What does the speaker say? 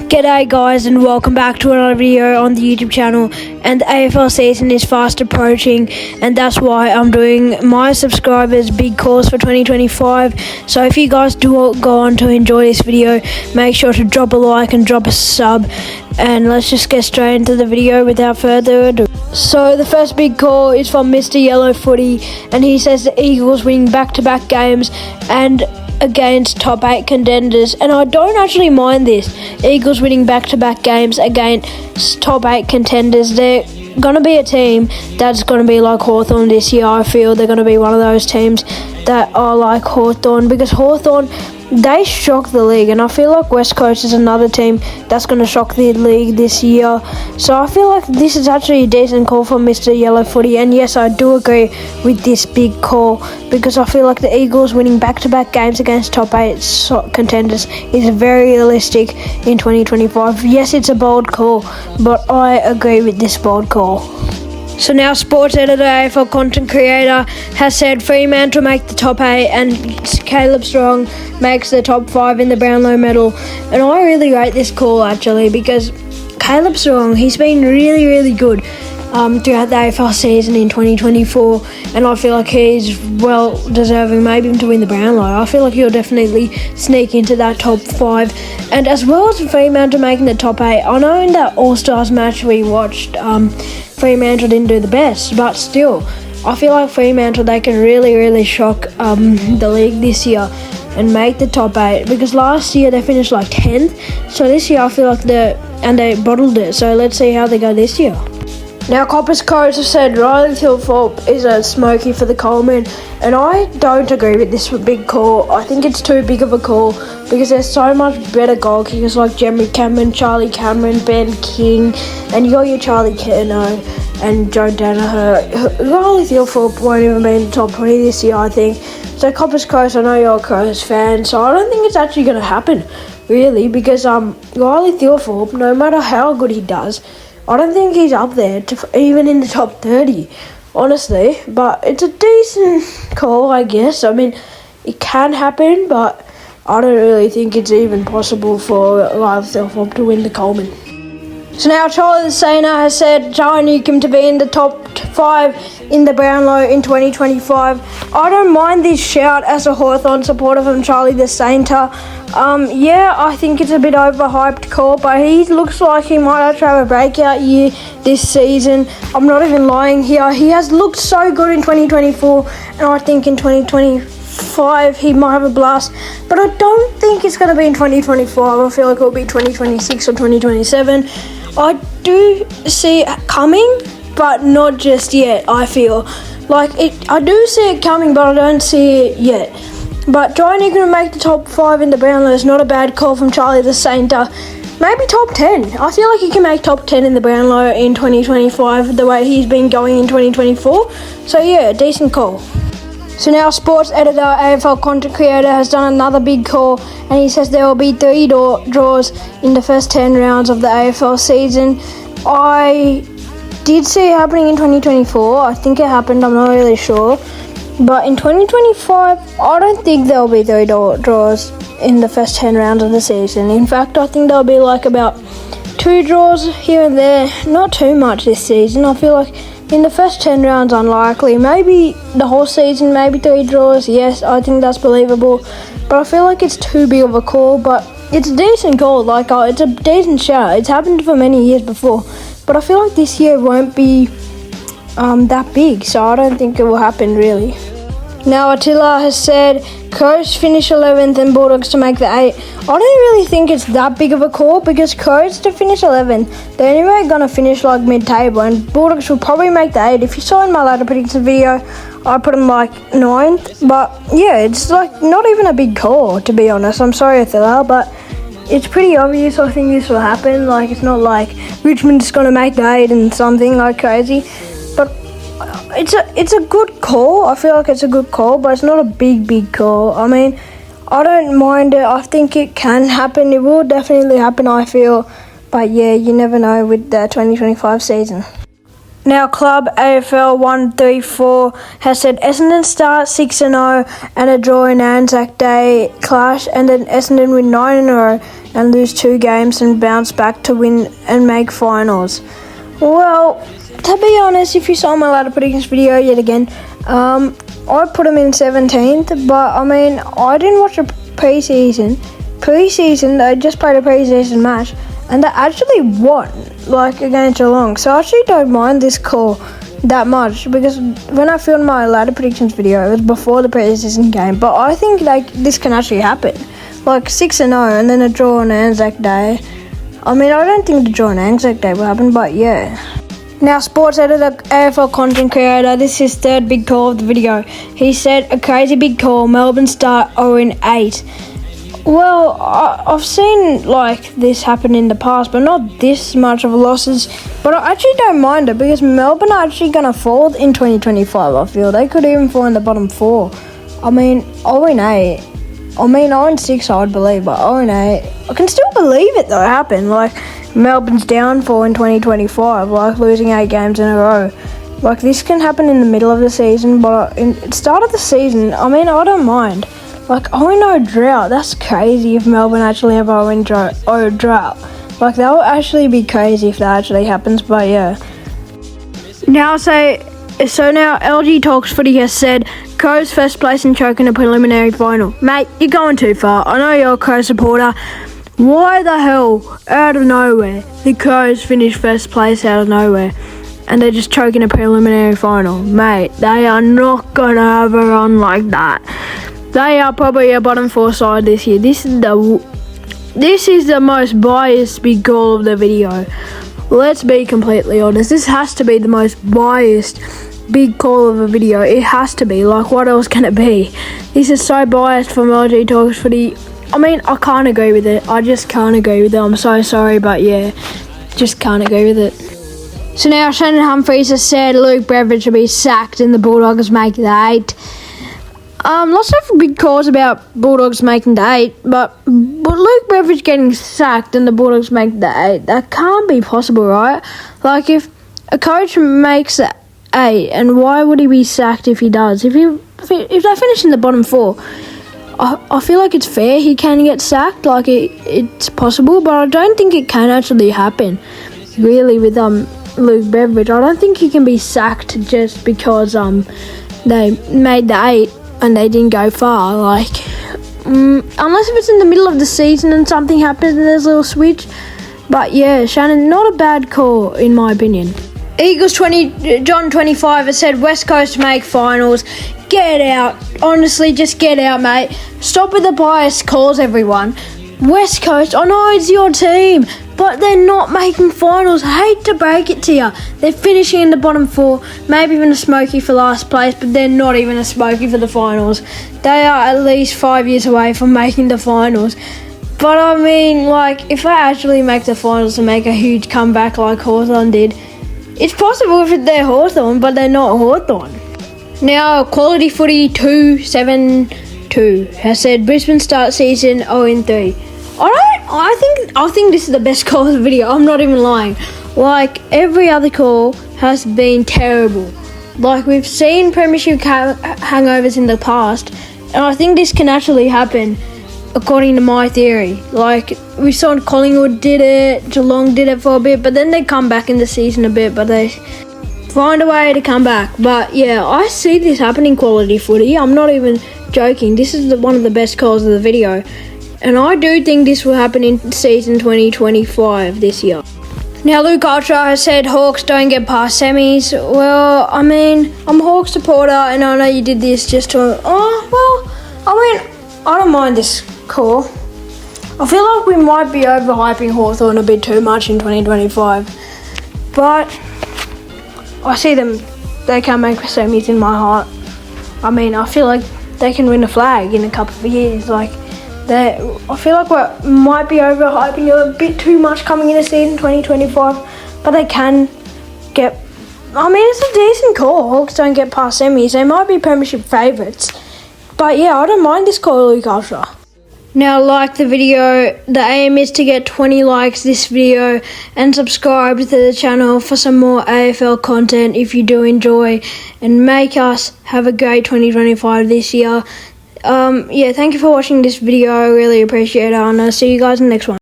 G'day guys, and welcome back to another video on the YouTube channel. And the AFL season is fast approaching, and that's why I'm doing my subscribers big calls for 2025. So if you guys do go on to enjoy this video, make sure to drop a like and drop a sub, and let's just get straight into the video without further ado. So the first big call is from Mr. Yellow Footy, and he says the Eagles winning back-to-back games and against top 8 contenders, and I don't actually mind this. Eagles winning back-to-back games against top 8 contenders. They're going to be a team that's going to be like Hawthorn this year. I feel they're going to be one of those teams that are like Hawthorn, because Hawthorn, they shock the league, and I feel like West Coast is another team that's going to shock the league this year. So I feel like this is actually a decent call from Mr. Yellow Footy, and yes, I do agree with this big call, because I feel like the Eagles winning back-to-back games against top 8 contenders is very realistic in 2025. Yes, it's a bold call, but I agree with this bold call. So now sports editor, AFL content creator, has said Fremantle make the top 8 and Caleb Strong makes the top 5 in the Brownlow medal. And I really rate this call actually, because Caleb Strong, he's been really good throughout the AFL season in 2024, and I feel like he's well deserving maybe to win the Brownlow. I feel like he'll definitely sneak into that top 5, and as well as Fremantle making the top 8. I know in that All-Stars match we watched, Fremantle didn't do the best, but still, I feel like Fremantle, they can really shock the league this year and make the top 8, because last year they finished like 10th, so this year I feel like they bottled it, so let's see how they go this year. Now, Coppers Coach have said Riley Thilthorpe is a smoky for the Coleman, and I don't agree with this big call. I think it's too big of a call, because there's so much better goal kickers like Jeremy Cameron, Charlie Cameron, Ben King, and you got your Charlie Curnow and Joe Danaher. Riley Thilthorpe won't even be in the top 20 this year, I think. So Coppers Coast, I know you're a Crows fan, so I don't think it's actually going to happen, really, because Riley Thilthorpe, no matter how good he does, I don't think he's up there even in the top 30, honestly. But it's a decent call, I guess. I mean, it can happen, but I don't really think it's even possible for Riley Thilthorpe to win the Coleman. So now Charlie the Sainer has said Jai Newcombe to be in the top 5 in the Brownlow in 2025. I don't mind this shout as a Hawthorn supporter from Charlie the Sainter. Yeah, I think it's a bit overhyped call, but he looks like he might actually have a breakout year this season. I'm not even lying here. He has looked so good in 2024, and I think in 2025 he might have a blast, but I don't think it's going to be in 2025. I feel like it'll be 2026 or 2027. I do see it coming, but not just yet. I feel like I do see it coming, but I don't see it yet. But trying to make the top 5 in the Brownlow is not a bad call from Charlie the Sainter. Maybe top 10. I feel like he can make top 10 in the Brownlow in 2025, the way he's been going in 2024. So yeah, decent call. So now sports editor, AFL content creator, has done another big call, and he says there will be 3 draws in the first 10 rounds of the AFL season. I did see it happening in 2024. I think it happened, I'm not really sure. But in 2025, I don't think there will be 3 draws in the first 10 rounds of the season. In fact, I think there'll be like about 2 draws here and there. Not too much this season. I feel like in the first 10 rounds, unlikely. Maybe the whole season, maybe 3 draws. Yes, I think that's believable. But I feel like it's too big of a call. But it's a decent call. Like, it's a decent shout. It's happened for many years before. But I feel like this year won't be that big. So I don't think it will happen, really. Now, Attila has said Crows finish 11th and Bulldogs to make the 8. I don't really think it's that big of a call, because Crows to finish 11th, they're anyway going to finish like mid-table, and Bulldogs will probably make the 8. If you saw in my ladder prediction video, I put them like 9th. But yeah, it's like not even a big call, to be honest. I'm sorry, Attila, but it's pretty obvious I think this will happen. Like, it's not like Richmond's going to make the 8 and something like crazy. But it's a good call. I feel like it's a good call, but it's not a big call. I mean, I don't mind it. I think it can happen. It will definitely happen, I feel. But yeah, you never know with the 2025 season. Now, Club AFL 134 has said Essendon start 6-0 and a draw in Anzac Day clash, and then Essendon win 9 in a row and lose 2 games and bounce back to win and make finals. Well, to be honest, if you saw my ladder predictions video yet again, I put them in 17th, but I mean, I didn't watch the pre-season. They just played a pre-season match, and they actually won, like, against Geelong. So I actually don't mind this call that much, because when I filmed my ladder predictions video, it was before the pre-season game. But I think, like, this can actually happen. Like, 6-0 and then a draw on Anzac Day. I mean, I don't think the draw on Anzac Day will happen, but yeah. Now, sports editor, AFL content creator, this is his third big call of the video. He said, a crazy big call, Melbourne start 0-8. Well, I've seen, like, this happen in the past, but not this much of losses. But I actually don't mind it, because Melbourne are actually going to fall in 2025, I feel. They could even fall in the bottom 4. I mean, 0-8. I mean, 0-6, I would believe, but 0-8. I can still believe it, though, happen. Like, Melbourne's downfall in 2025, like, losing 8 games in a row. Like, this can happen in the middle of the season, but in the start of the season, I mean, I don't mind. Like, 0-0 drought, that's crazy if Melbourne actually have 0-0 drought. Like, that would actually be crazy if that actually happens, but yeah. Now, now LG Talks Footy has said, Crows first place and choke in a preliminary final. Mate, you're going too far. I know you're a Crow supporter. Why the hell, out of nowhere, the Crows finish first place out of nowhere and they just choke in a preliminary final? Mate, they are not going to have a run like that. They are probably a bottom 4 side this year. This is the most biased big call of the video. Let's be completely honest. This has to be the most biased big call of a video. It has to be. Like, what else can it be? This is so biased from LG Talks Footy. I mean, I can't agree with it. I just can't agree with it. I'm so sorry, but yeah, just can't agree with it. So now Shannon Humphries has said Luke Beveridge will be sacked and the Bulldogs make the 8. Lots of big calls about Bulldogs making the 8, but Luke Beveridge getting sacked and the Bulldogs make the 8, that can't be possible, right? Like, if a coach makes the 8, and why would he be sacked if he does? If they finish in the bottom 4, I feel like it's fair he can get sacked. Like, it's possible, but I don't think it can actually happen, really, with Luke Beveridge. I don't think he can be sacked just because they made the 8 and they didn't go far. Like, unless if it's in the middle of the season and something happens and there's a little switch. But yeah, Shannon, not a bad call in my opinion. Eagles 20, John 25 has said West Coast make finals. Get out. Honestly, just get out, mate. Stop with the biased calls, everyone. West Coast, I know it's your team, but they're not making finals. I hate to break it to you. They're finishing in the bottom 4, maybe even a smoky for last place, but they're not even a smoky for the finals. They are at least 5 years away from making the finals. But I mean, like, if they actually make the finals and make a huge comeback like Hawthorn did, it's possible if they're Hawthorn, but they're not Hawthorn. Now, Quality Footy 272 has said Brisbane start season 0-3. I think this is the best call of the video. I'm not even lying. Like, every other call has been terrible. Like, we've seen premiership hangovers in the past, and I think this can actually happen, according to my theory. Like, we saw Collingwood did it, Geelong did it for a bit, but then they come back in the season a bit, but they find a way to come back. But yeah, I see this happening, Quality Footy. I'm not even joking. This is one of the best calls of the video. And I do think this will happen in season 2025 this year. Now, Luke Ultra has said Hawks don't get past semis. Well, I mean, I'm a Hawks supporter, and I know you did this just to... I don't mind this call. I feel like we might be overhyping Hawthorn a bit too much in 2025. But I see them, they can make semis in my heart. I mean, I feel like they can win a flag in a couple of years. Like, I feel like we might be overhyping it a bit too much coming into season 2025, but they can get... I mean, it's a decent call. Hawks don't get past semis. They might be premiership favourites. But yeah, I don't mind this call, Luke Ultra. Now, like the video. The aim is to get 20 likes this video, and subscribe to the channel for some more AFL content if you do enjoy, and make us have a great 2025 this year. Thank you for watching this video. I really appreciate it, and I'll see you guys in the next one.